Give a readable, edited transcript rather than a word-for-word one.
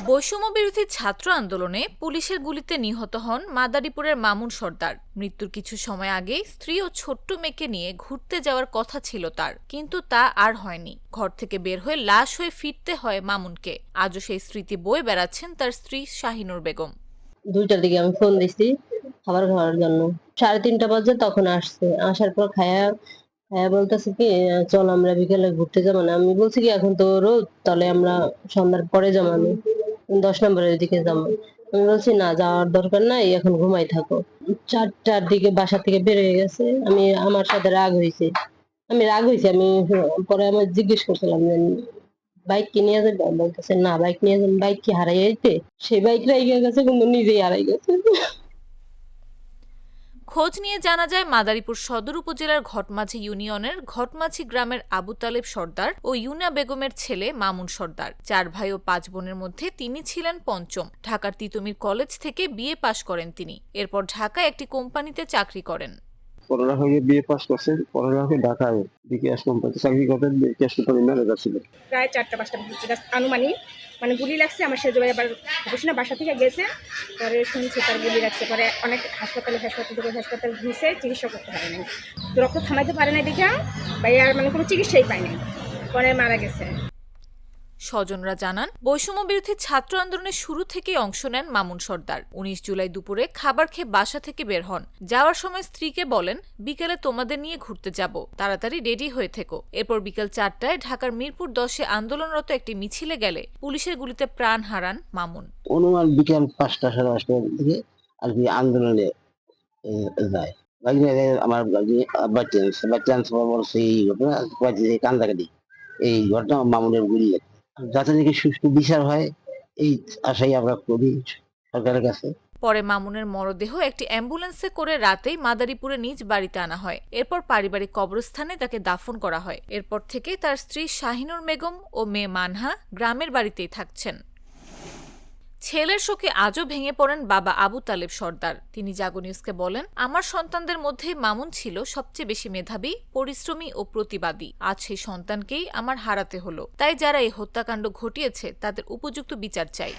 বৈষম্য বিরোধী ছাত্র আন্দোলনে পুলিশের গুলিতে নিহত হন মাদারীপুরের মামুন সর্দার। মৃত্যুর কিছু সময় আগে স্ত্রী ও ছোট্ট মেয়েকে নিয়ে ঘুরতে যাওয়ার কথা ছিল তার, কিন্তু তা আর হয়নি। ঘর থেকে বের হয়ে লাশ হয়ে ফিরতে হয় মামুনকে। আজও সেই স্মৃতি বয়ে বেড়াচ্ছেন তার স্ত্রী শাহিনুর বেগম। 2টার দিকে আমি ফোন দিছি খাবার খাওয়ার জন্য। 3:30 বাজে তখন আসছে। আসার পর খায়া বলতেছে কি, চল আমরা বিকেলে ঘুরতে যাবো না। আমি বলছি কি, এখন তো রোদ, তাহলে আমরা সন্ধ্যার পরে যাবো, আমি 10 নম্বরের দিকে যাবো। আমি বলছি না, যাওয়ার দরকার নাই, এখন ঘুমাই থাকো। 4টার দিকে বাসা থেকে বের হয়ে গেছে। আমার সাথে রাগ হয়েছে। আমি পরে আমার জিজ্ঞেস করছিলাম যে বাইক কি নিয়ে যাবে? বলতেছে না, বাইক নিয়ে যাবেন? বাইক কি হারাই যাইতে? সে বাইক রাইখা গেছে, কিন্তু নিজেই হারাই গেছে। খোঁজ নিয়ে জানা যায় মাদারীপুর সদর উপজেলার ঘটমাঝি ইউনিয়নের ঘটমাঝি গ্রামের আবু তালেব সর্দার ও ইউনা বেগমের ছেলে মামুন সর্দার। 4 ভাই ও 5 বোনের মধ্যে তিনি ছিলেন পঞ্চম। ঢাকার তিতুমির কলেজ থেকে বিএ পাশ করেন তিনি। এরপর ঢাকায় একটি কোম্পানিতে চাকরি করেন। পড়ালেখা হয়ে বিএ পাস করছেন। পড়ালেখা ঢাকায় বিকাশ কোম্পানিতে চাকরি করতেন। বিকাশ কোম্পানির ম্যানেজার ছিলেন। প্রায় 4টা-5টা আনুমানিক গুলি লাগছে। আমার সেজো ভাই আবার ঘোষণা বাসা থেকে গেছে, পরে শুনছি তার গুলি লাগছে। পরে অনেক হাসপাতাল ঘুরছে, চিকিৎসা করতে পারে নাই, রক্ত থামাইতে পারে নাই দেখা ভাই, আর কোনো চিকিৎসাই পায় নাই, পরে মারা গেছে। স্বজনরা জানান, বৈষম্য বিরোধী ছাত্র আন্দোলনের শুরু থেকেই অংশ নেন মামুন সর্দার। 19 জুলাই দুপুরে খাবার খেয়ে বাসা থেকে বের হন। যাওয়ার সময় স্ত্রীকে বলেন, বিকেলে তোমাদের নিয়ে ঘুরতে যাব, তাড়াতাড়ি রেডি হয়ে থেকো। এরপর বিকেল 4টায় ঢাকার মিরপুর 10-এ আন্দোলনরত একটি মিছিলে গেলে পুলিশের গুলিতে প্রাণ হারান মামুন। অনুমান বিকেল 5টা সাড়ে 5টার দিকে আর কি আন্দোলনে যায়। আমার সেই ঘটনা কান্দাকাটি, এই ঘটনা মামুনের গুলি লাগে। যাতে নাকি সুষ্ঠু বিচার হয়, এই আশাই আমরা করি সরকারের কাছে। পরে মামুনের মরদেহ একটি অ্যাম্বুলেন্সে করে রাতেই মাদারীপুরে নিজ বাড়িতে আনা হয়। এরপর পারিবারিক কবরস্থানে তাকে দাফন করা হয়। এরপর থেকে তার স্ত্রী শাহিনুর বেগম ও মেয়ে মানহা গ্রামের বাড়িতেই থাকছেন। ছেলের শোকে আজও ভেঙে পড়েন বাবা আবু তালেব সর্দার। তিনি জাগো নিউজকে বলেন, আমার সন্তানদের মধ্যে মামুন ছিল সবচেয়ে বেশি মেধাবী, পরিশ্রমী ও প্রতিবাদী। আজ সেই সন্তানকেই আমার হারাতে হলো। তাই যারা এই হত্যাকাণ্ড ঘটিয়েছে তাদের উপযুক্ত বিচার চাই।